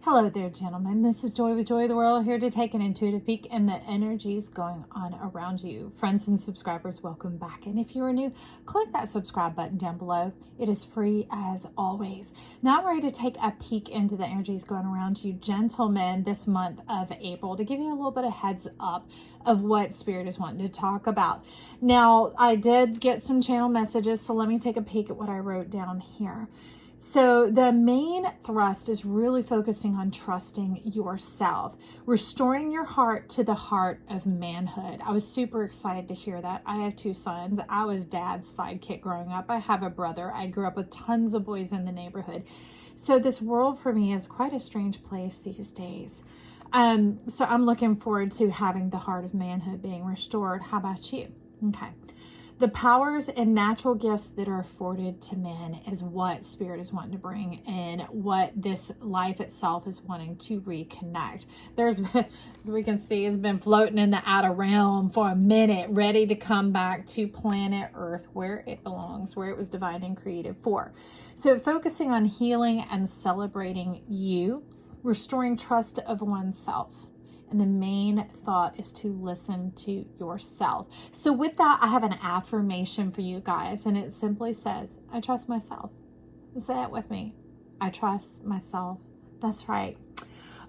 Hello there, gentlemen. This is Joy with Joy of the World, here to take an intuitive peek in the energies going on around you. Friends and subscribers, welcome back. And if you are new, click that subscribe button down below. It is free as always. Now I'm ready to take a peek into the energies going around you, gentlemen, this month of April, to give you a little bit of heads up of what Spirit is wanting to talk about. Now, I did get some channel messages, so let me take a peek at what I wrote down here. So the main thrust is really focusing on trusting yourself, restoring your heart to the heart of manhood. I was super excited to hear that. I have two sons. I was dad's sidekick growing up. I have a brother. I grew up with tons of boys in the neighborhood. So this world for me is quite a strange place these days. So I'm looking forward to having the heart of manhood being restored. How about you? Okay. The powers and natural gifts that are afforded to men is what Spirit is wanting to bring, and what this life itself is wanting to reconnect. There's, as we can see, it's been floating in the outer realm for a minute, ready to come back to planet Earth where it belongs, where it was designed and created for. So focusing on healing and celebrating you, restoring trust of oneself. And the main thought is to listen to yourself. So with that, I have an affirmation for you guys. And it simply says, I trust myself. Say it with me. I trust myself. That's right.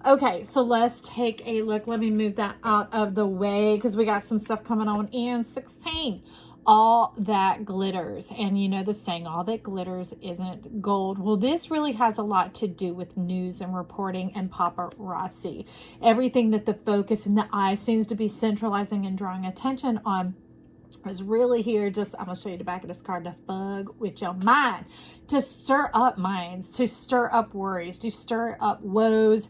Okay, so let's take a look. Let me move that out of the way because we got some stuff coming on in 16. All that glitters. And you know the saying, all that glitters isn't gold. Well, this really has a lot to do with news and reporting and paparazzi. Everything that the focus and the eye seems to be centralizing and drawing attention on is really here just, I'm going to show you the back of this card, to fug with your mind, to stir up minds, to stir up worries, to stir up woes,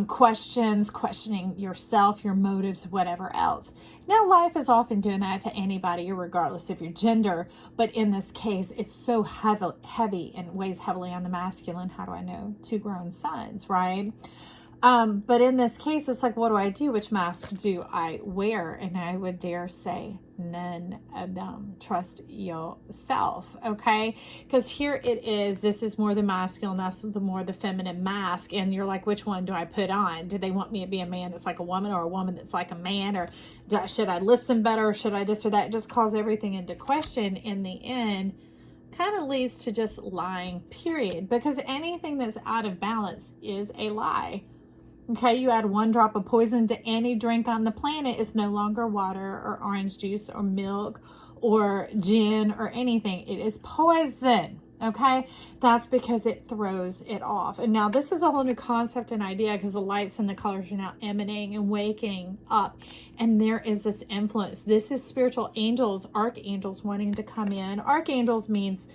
questions, questioning yourself, your motives, whatever else. Now, life is often doing that to anybody, regardless of your gender. But in this case, it's so heavy and weighs heavily on the masculine. How do I know? Two grown sons, right? But in this case, it's like, what do I do? Which mask do I wear? And I would dare say none of them. Trust yourself, okay? Because here it is. This is more the masculine. That's the more the feminine mask. And you're like, which one do I put on? Do they want me to be a man that's like a woman, or a woman that's like a man? Or should I listen better? Or should I this or that? It just calls everything into question in the end. Kind of leads to just lying, period. Because anything that's out of balance is a lie. Okay, you add one drop of poison to any drink on the planet, it's no longer water or orange juice or milk or gin or anything. It is poison. Okay, that's because it throws it off. And now this is a whole new concept and idea, because the lights and the colors are now emanating and waking up. And there is this influence. This is spiritual angels, archangels wanting to come in. Archangels means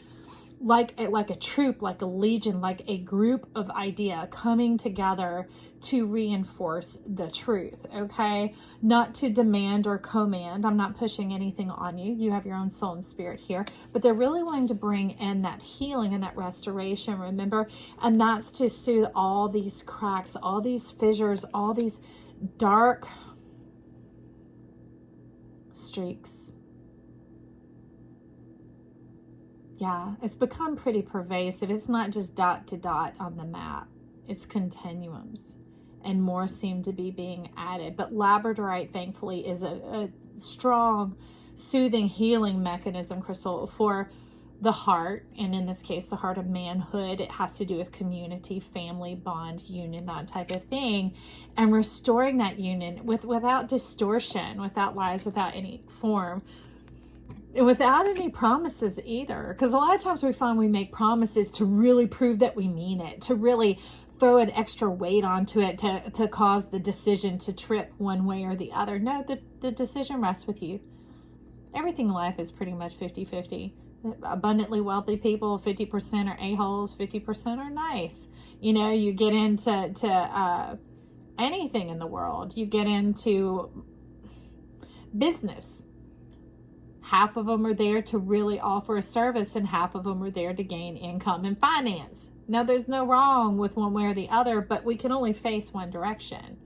like a troop, like a legion, like a group of idea coming together to reinforce the truth, okay? Not to demand or command. I'm not pushing anything on you. You have your own soul and spirit here. But they're really wanting to bring in that healing and that restoration, remember? And that's to soothe all these cracks, all these fissures, all these dark streaks. Yeah, it's become pretty pervasive. It's not just dot to dot on the map. It's continuums. And more seem to be being added. But labradorite, thankfully, is a strong, soothing, healing mechanism, Crystal, for the heart. And in this case, the heart of manhood. It has to do with community, family, bond, union, that type of thing. And restoring that union without distortion, without lies, without any form. Without any promises either, because a lot of times we find we make promises to really prove that we mean it, to really throw an extra weight onto it, to cause the decision to trip one way or the other. No, the decision rests with you. Everything in life is pretty much 50-50. Abundantly wealthy people, 50% are a-holes, 50% are nice. You know, you get into anything in the world. You get into business. Half of them are there to really offer a service, and half of them are there to gain income and finance. Now, there's no wrong with one way or the other, but we can only face one direction.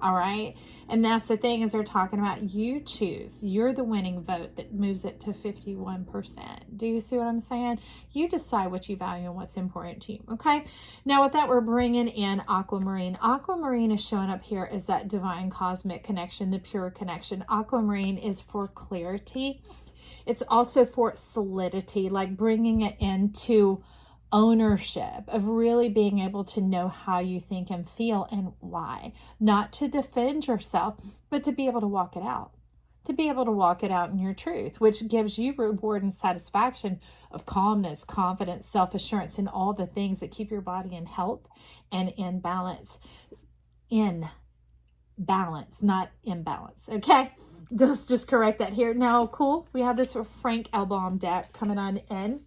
All right. And that's the thing, is they're talking about you choose. You're the winning vote that moves it to 51%. Do you see what I'm saying? You decide what you value and what's important to you. Okay. Now with that, we're bringing in aquamarine. Aquamarine is showing up here as that divine cosmic connection, the pure connection. Aquamarine is for clarity. It's also for solidity, like bringing it into ownership of really being able to know how you think and feel and why. Not to defend yourself, but to be able to walk it out. To be able to walk it out in your truth, which gives you reward and satisfaction of calmness, confidence, self-assurance, and all the things that keep your body in health and in balance. In balance, not imbalance. Okay? Just correct that here. Now, cool. We have this Frank Elbaum deck coming on in.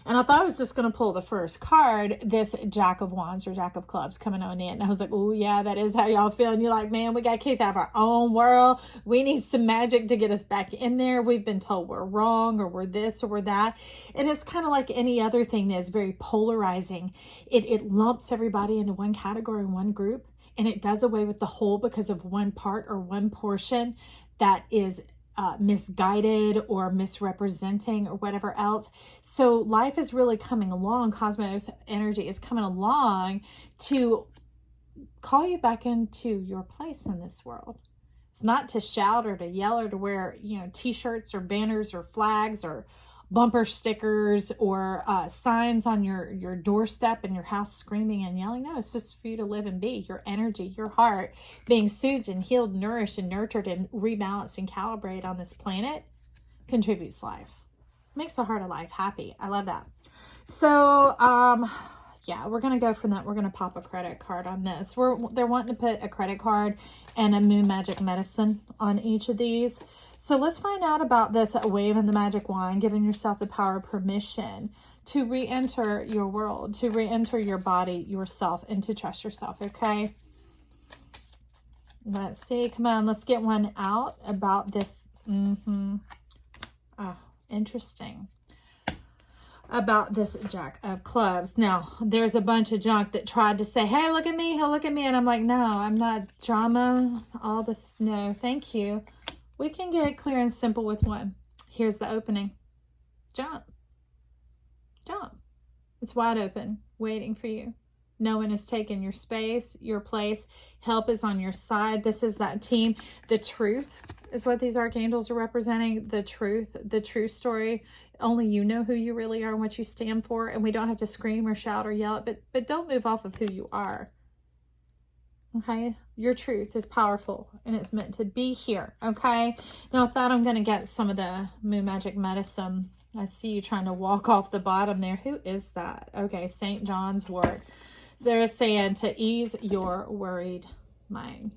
And I thought I was just going to pull the first card, this Jack of Wands or Jack of Clubs coming on in. And I was like, oh, yeah, that is how y'all feel. And you're like, man, we got kicked out of our own world. We need some magic to get us back in there. We've been told we're wrong or we're this or we're that. And it's kind of like any other thing that is very polarizing. It lumps everybody into one category, one group. And it does away with the whole because of one part or one portion that is misguided or misrepresenting or whatever else. So life is really coming along. Cosmos energy is coming along to call you back into your place in this world. It's not to shout or to yell or to wear, t-shirts or banners or flags or bumper stickers or signs on your doorstep in your house screaming and yelling. No, it's just for you to live and be. Your energy, your heart being soothed and healed, nourished and nurtured and rebalanced and calibrated on this planet contributes life. Makes the heart of life happy. I love that. So, yeah, we're going to go from that. We're going to pop a credit card on this. They're wanting to put a credit card and a moon magic medicine on each of these. So let's find out about this waving the magic wand, giving yourself the power of permission to re-enter your world, to re-enter your body, yourself, and to trust yourself, okay? Let's see. Come on, let's get one out about this. Oh, interesting. About this Jack of Clubs. Now, there's a bunch of junk that tried to say, hey, look at me, and I'm like, no, I'm not drama, all this, no, thank you. We can get clear and simple with one. Here's the opening. Jump. Jump. It's wide open, waiting for you. No one has taken your space, your place. Help is on your side. This is that team. The truth is what these archangels are representing. The truth, the true story. Only you know who you really are and what you stand for. And we don't have to scream or shout or yell it, but don't move off of who you are. Okay, your truth is powerful and it's meant to be here. Okay, now I thought I'm going to get some of the moon magic medicine. I see you trying to walk off the bottom there. Who is that? Okay, St. John's wort. So they're saying to ease your worried mind.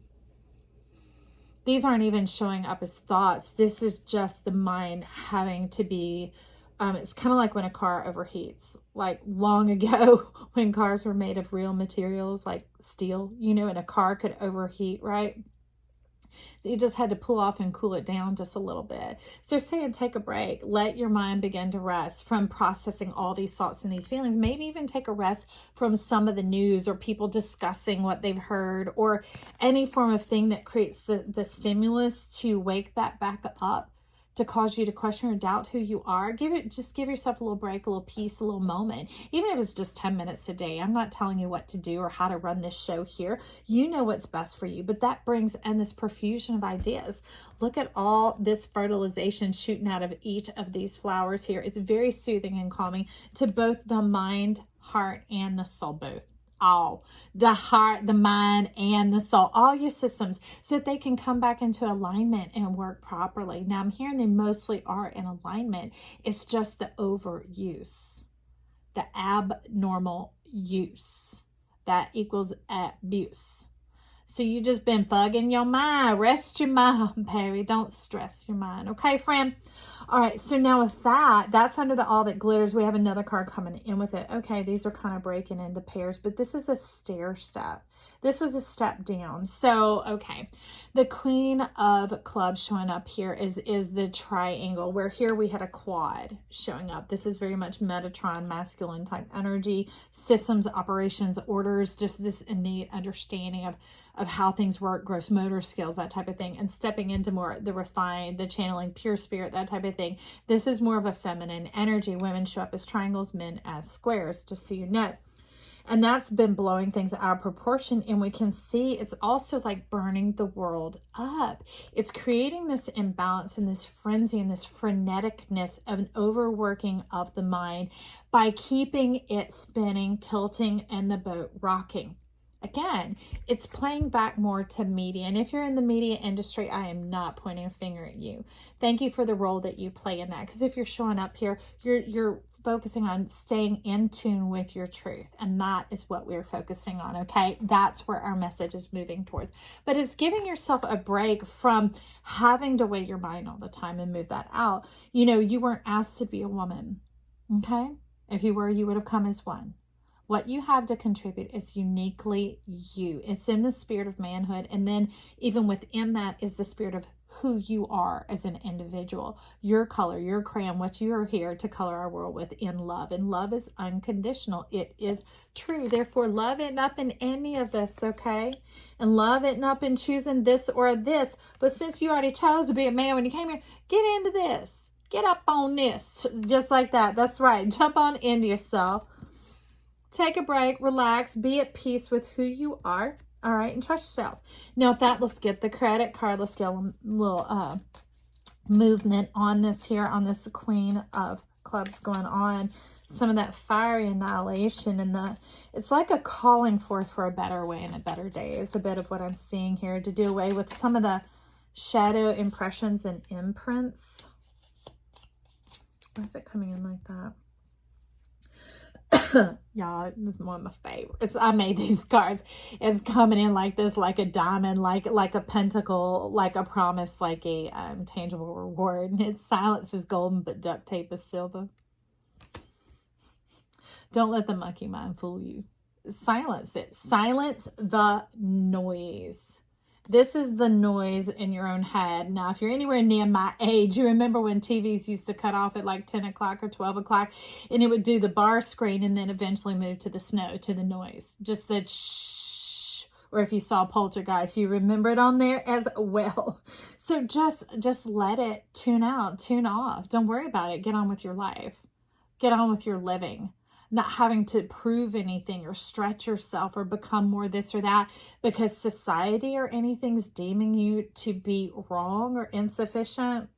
These aren't even showing up as thoughts. This is just the mind having to be, it's kind of like when a car overheats. Like long ago when cars were made of real materials like steel, and a car could overheat, right? You just had to pull off and cool it down just a little bit. So they're saying take a break. Let your mind begin to rest from processing all these thoughts and these feelings. Maybe even take a rest from some of the news or people discussing what they've heard or any form of thing that creates the stimulus to wake that back up, to cause you to question or doubt who you are. Just give yourself a little break, a little peace, a little moment. Even if it's just 10 minutes a day. I'm not telling you what to do or how to run this show here. You know what's best for you, but that brings in this profusion of ideas. Look at all this fertilization shooting out of each of these flowers here. It's very soothing and calming to both the mind, heart, and the soul, both. All the heart, the mind, and the soul, all your systems, so that they can come back into alignment and work properly. Now, I'm hearing they mostly are in alignment. It's just the overuse, the abnormal use that equals abuse. So you just been bugging your mind. Rest your mind, baby. Don't stress your mind. Okay, friend? All right, so now with that, that's under the all that glitters. We have another card coming in with it. Okay, these are kind of breaking into pairs, but this is a stair step. This was a step down. So, okay, the Queen of Clubs showing up here is the triangle, where here we had a quad showing up. This is very much Metatron, masculine type energy, systems, operations, orders, just this innate understanding how things work, gross motor skills, that type of thing, and stepping into more the refined, the channeling, pure spirit, that type of thing. This is more of a feminine energy. Women show up as triangles, men as squares, just so you know. And that's been blowing things out of proportion. And we can see it's also like burning the world up. It's creating this imbalance and this frenzy and this freneticness of an overworking of the mind by keeping it spinning, tilting, and the boat rocking. Again, it's playing back more to media. And if you're in the media industry, I am not pointing a finger at you. Thank you for the role that you play in that. Because if you're showing up here, you're focusing on staying in tune with your truth. And that is what we're focusing on, okay? That's where our message is moving towards. But it's giving yourself a break from having to weigh your mind all the time and move that out. You know, you weren't asked to be a woman, okay? If you were, you would have come as one. What you have to contribute is uniquely you. It's in the spirit of manhood. And then even within that is the spirit of who you are as an individual. Your color, your crayon, what you are here to color our world with in love. And love is unconditional. It is true. Therefore, love isn't up in any of this, okay? And love isn't up in choosing this or this. But since you already chose to be a man when you came here, get into this. Get up on this. Just like that. That's right. Jump on into yourself. Take a break, relax, be at peace with who you are, all right, and trust yourself. Now, with that, let's get the credit card. Let's get a little movement on this here, on this Queen of Clubs going on. Some of that fiery annihilation and it's like a calling forth for a better way and a better day is a bit of what I'm seeing here, to do away with some of the shadow impressions and imprints. Why is it coming in like that? Y'all, this is one of my favorites. I made these cards. It's coming in like this, like a diamond, like a pentacle, like a promise, like a tangible reward. And its silence is golden, but duct tape is silver. Don't let the monkey mind fool you. Silence it. Silence the noise. This is the noise in your own head. Now, if you're anywhere near my age, you remember when TVs used to cut off at like 10 o'clock or 12 o'clock, and it would do the bar screen and then eventually move to the snow, to the noise. Just the shh. Or if you saw Poltergeist, you remember it on there as well. So just let it tune out, tune off. Don't worry about it. Get on with your life. Get on with your living. Not having to prove anything or stretch yourself or become more this or that because society or anything's deeming you to be wrong or insufficient.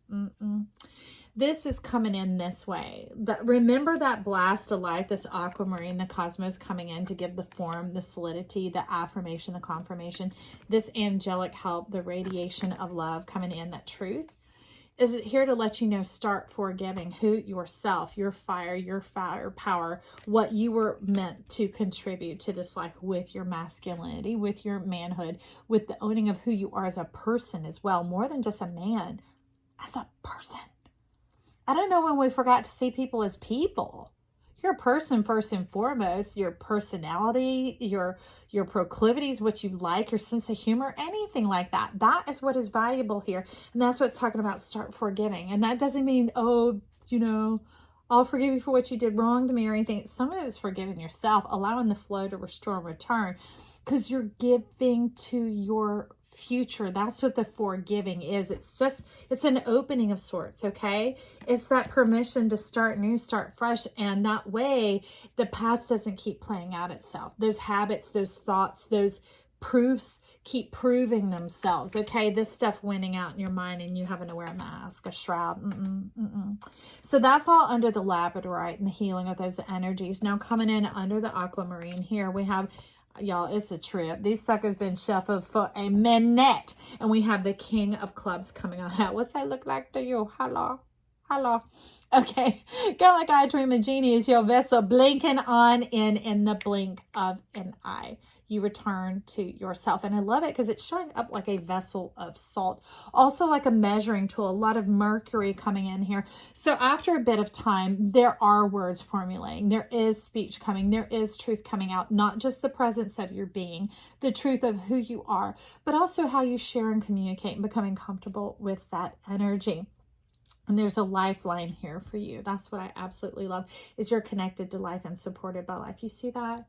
This is coming in this way. Remember that blast of life, this aquamarine, the cosmos coming in to give the form, the solidity, the affirmation, the confirmation, this angelic help, the radiation of love coming in, that truth. Is it here to let you know, start forgiving who yourself, your firepower, what you were meant to contribute to this life with your masculinity, with your manhood, with the owning of who you are as a person as well, more than just a man, as a person. I don't know when we forgot to see people as people. You're a person first and foremost. Your personality, your proclivities, what you like, your sense of humor, anything like that. That is what is valuable here. And that's what it's talking about, start forgiving. And that doesn't mean, oh, I'll forgive you for what you did wrong to me or anything. Some of it is forgiving yourself, allowing the flow to restore and return, because you're giving to your future. That's what the forgiving is. It's an opening of sorts, okay? It's that permission to start new, start fresh, and that way the past doesn't keep playing out itself. Those habits, those thoughts, those proofs keep proving themselves, okay? This stuff winning out in your mind and you having to wear a mask, a shroud. So that's all under the labradorite and the healing of those energies. Now coming in under the aquamarine here, we have, y'all, it's a trip. These suckers been shuffled for a minute. And we have the King of Clubs coming on. What's that look like to you? Hello? Okay. Go like I dream a genie is your vessel blinking on in the blink of an eye. You return to yourself. And I love it because it's showing up like a vessel of salt. Also like a measuring tool. A lot of mercury coming in here. So after a bit of time, there are words formulating. There is speech coming. There is truth coming out. Not just the presence of your being, the truth of who you are, but also how you share and communicate and becoming comfortable with that energy. And there's a lifeline here for you. That's what I absolutely love, is you're connected to life and supported by life. You see that?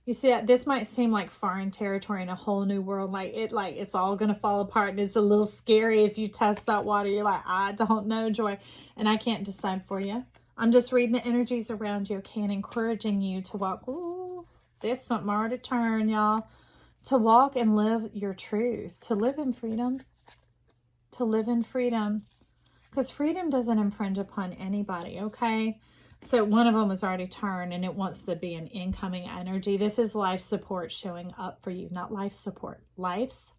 You see that this might seem like foreign territory in a whole new world, like it's all gonna fall apart, and it's a little scary as you test that water. You're like, I don't know, Joy, and I can't decide for you. I'm just reading the energies around you, okay, and encouraging you to walk. Ooh, there's something more to turn, y'all. To walk and live your truth, to live in freedom, to live in freedom, because freedom doesn't infringe upon anybody, okay? So one of them was already turned, and it wants to be an incoming energy. This is life support showing up for you, not life support. Life's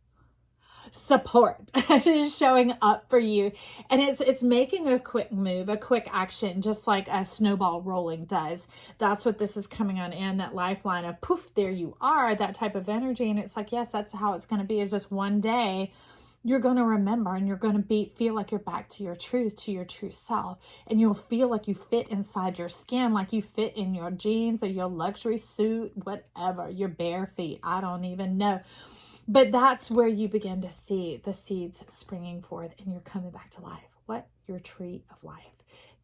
support is showing up for you. And it's making a quick move, a quick action, just like a snowball rolling does. That's what this is coming on in, that lifeline of poof, there you are, that type of energy. And it's like, yes, that's how it's going to be, is just one day you're going to remember, and you're going to feel like you're back to your truth, to your true self. And you'll feel like you fit inside your skin, like you fit in your jeans or your luxury suit, whatever, your bare feet. I don't even know. But that's where you begin to see the seeds springing forth, and you're coming back to life. What? Your tree of life.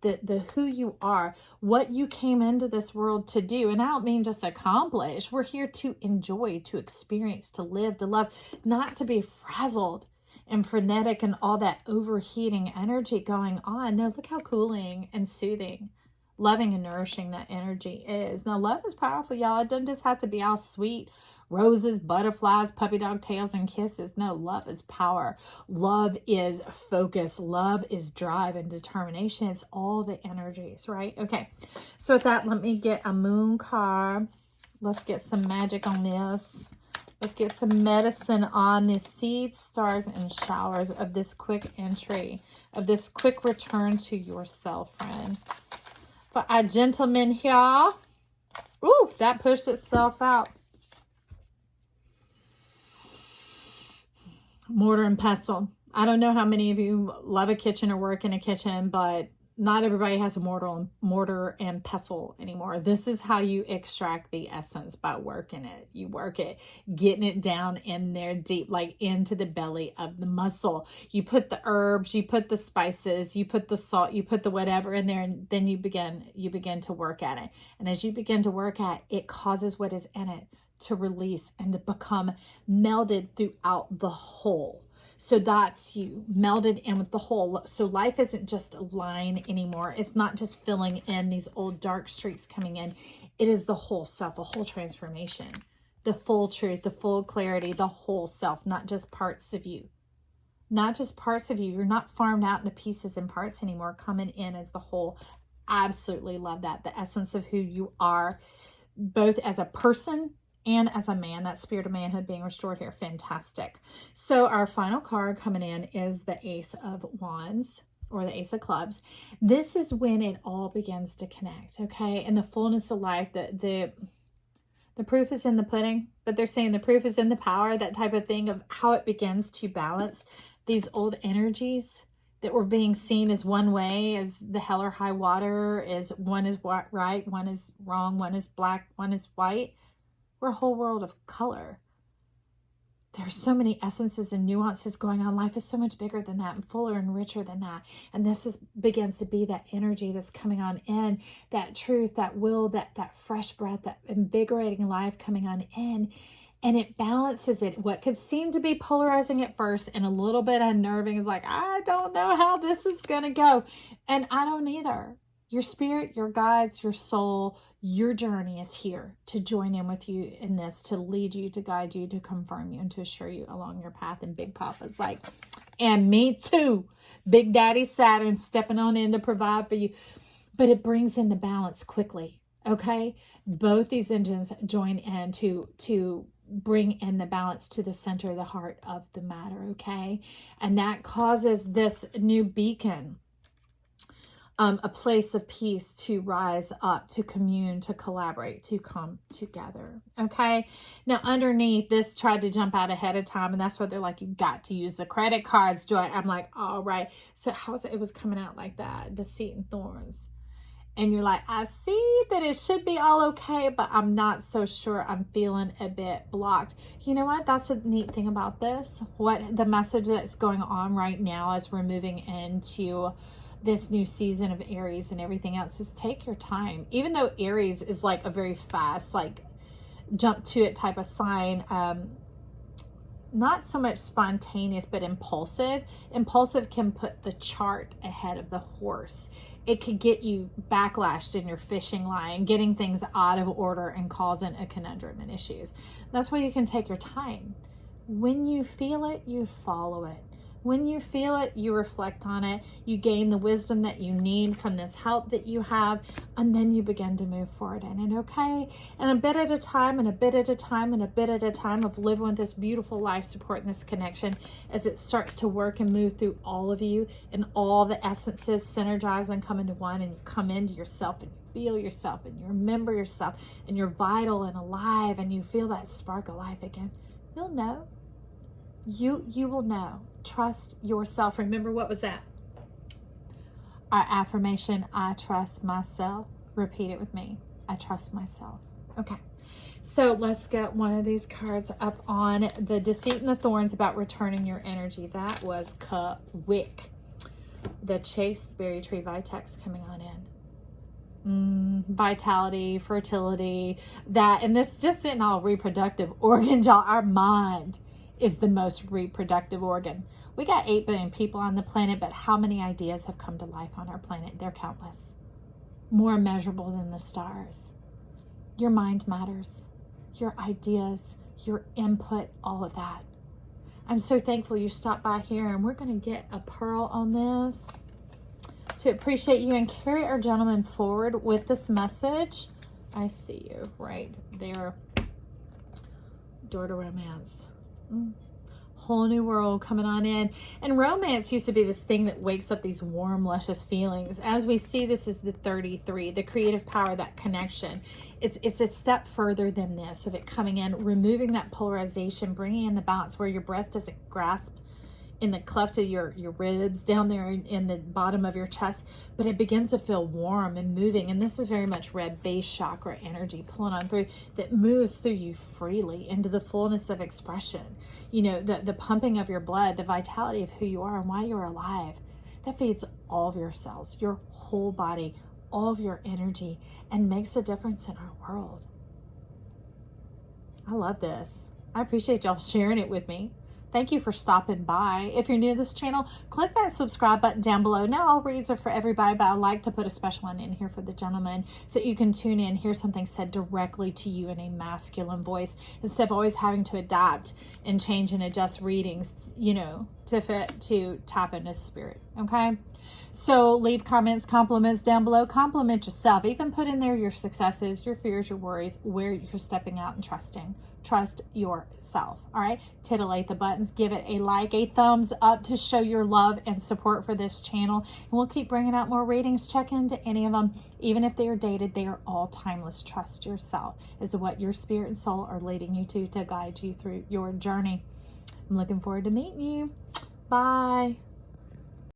The who you are, what you came into this world to do. And I don't mean just accomplish. We're here to enjoy, to experience, to live, to love, not to be frazzled and frenetic and all that overheating energy going on. No, look how cooling and soothing, loving and nourishing that energy is. Now, love is powerful, y'all. It doesn't just have to be all sweet roses, butterflies, puppy dog tails, and kisses. No, love is power. Love is focus. Love is drive and determination. It's all the energies, right? Okay, so with that, let me get a moon card. Let's get some magic on this. Let's get some medicine on the seeds, stars, and showers of this quick entry, of this quick return to yourself, friend. For our gentlemen here, ooh, that pushed itself out. Mortar and pestle. I don't know how many of you love a kitchen or work in a kitchen, but not everybody has a mortar and pestle anymore. This is how you extract the essence, by working it. You work it, getting it down in there deep, like into the belly of the muscle. You put the herbs, you put the spices, you put the salt, you put the whatever in there, and then you begin to work at it. And as you begin to work at it, it causes what is in it to release and to become melded throughout the whole. So that's you melded in with the whole. So life isn't just a line anymore. It's not just filling in these old dark streaks coming in. It is the whole self, a whole transformation, the full truth, the full clarity, the whole self, not just parts of you. Not just parts of you. You're not farmed out into pieces and parts anymore, coming in as the whole. Absolutely love that. The essence of who you are, both as a person and as a man, that spirit of manhood being restored here. Fantastic. So our final card coming in is the Ace of Wands, or the Ace of Clubs. This is when it all begins to connect, okay? And the fullness of life, the proof is in the pudding, but they're saying the proof is in the power, that type of thing, of how it begins to balance these old energies that were being seen as one way, as the hell or high water, is one is right, one is wrong, one is black, one is white. We're a whole world of color. There's so many essences and nuances going on. Life is so much bigger than that, and fuller and richer than that. And this begins to be that energy that's coming on in, that truth, that will, that fresh breath, that invigorating life coming on in. And it balances it. What could seem to be polarizing at first and a little bit unnerving is like, I don't know how this is going to go. And I don't either. Your spirit, your guides, your soul, your journey is here to join in with you in this, to lead you, to guide you, to confirm you, and to assure you along your path. And Big Papa's like, and me too. Big Daddy Saturn stepping on in to provide for you. But it brings in the balance quickly, okay? Both these engines join in to bring in the balance to the center, the heart of the matter, okay? And that causes this new beacon, a place of peace, to rise up, to commune, to collaborate, to come together. Okay. Now underneath this tried to jump out ahead of time. And that's why they're like, you got to use the credit cards, Joy. I'm like, all right. So how's it? It was coming out like that. Deceit and thorns. And you're like, I see that it should be all okay, but I'm not so sure. I'm feeling a bit blocked. You know what? That's the neat thing about this. What the message that's going on right now as we're moving into this new season of Aries and everything else is take your time. Even though Aries is like a very fast, like jump to it type of sign. Not so much spontaneous, but impulsive. Impulsive can put the chart ahead of the horse. It could get you backlashed in your fishing line, getting things out of order and causing a conundrum and issues. That's why you can take your time. When you feel it, you follow it. When you feel it, you reflect on it. You gain the wisdom that you need from this help that you have, and then you begin to move forward in it, okay? And a bit at a time, and a bit at a time, and a bit at a time of living with this beautiful life support and this connection as it starts to work and move through all of you, and all the essences synergize and come into one, and you come into yourself and you feel yourself and you remember yourself and you're vital and alive and you feel that spark of life again. You'll know. You will know. Trust yourself. Remember, what was that? Our affirmation, I trust myself. Repeat it with me. I trust myself. Okay. So let's get one of these cards up on the deceit and the thorns about returning your energy. That was quick. The chaste berry tree vitex coming on in. Vitality, fertility, that, and this just isn't all reproductive organs, y'all. Our mind is the most reproductive organ. We got 8 billion people on the planet, but how many ideas have come to life on our planet? They're countless. More immeasurable than the stars. Your mind matters. Your ideas, your input, all of that. I'm so thankful you stopped by here, and we're going to get a pearl on this to appreciate you and carry our gentleman forward with this message. I see you right there. Door to romance. Whole new world coming on in. And romance used to be this thing that wakes up these warm, luscious feelings. As we see, this is the 33, the creative power, that connection. It's a step further than this, of it coming in, removing that polarization, bringing in the balance where your breath doesn't grasp in the cleft of your ribs, down there in the bottom of your chest, but it begins to feel warm and moving. And this is very much red base chakra energy pulling on through, that moves through you freely into the fullness of expression. You know, the pumping of your blood, the vitality of who you are and why you're alive, that feeds all of your cells, your whole body, all of your energy, and makes a difference in our world. I love this. I appreciate y'all sharing it with me. Thank you for stopping by. If you're new to this channel, click that subscribe button down below. Now, all reads are for everybody, but I like to put a special one in here for the gentleman so you can tune in, hear something said directly to you in a masculine voice, instead of always having to adapt and change and adjust readings, you know, to fit, to tap into spirit. Okay? So leave comments, compliments down below. Compliment yourself. Even put in there your successes, your fears, your worries, where you're stepping out and trusting. Trust yourself. All right. Titillate the buttons. Give it a like, a thumbs up to show your love and support for this channel. And we'll keep bringing out more readings. Check into any of them. Even if they are dated, they are all timeless. Trust yourself is what your spirit and soul are leading you to guide you through your journey. I'm looking forward to meeting you. Bye.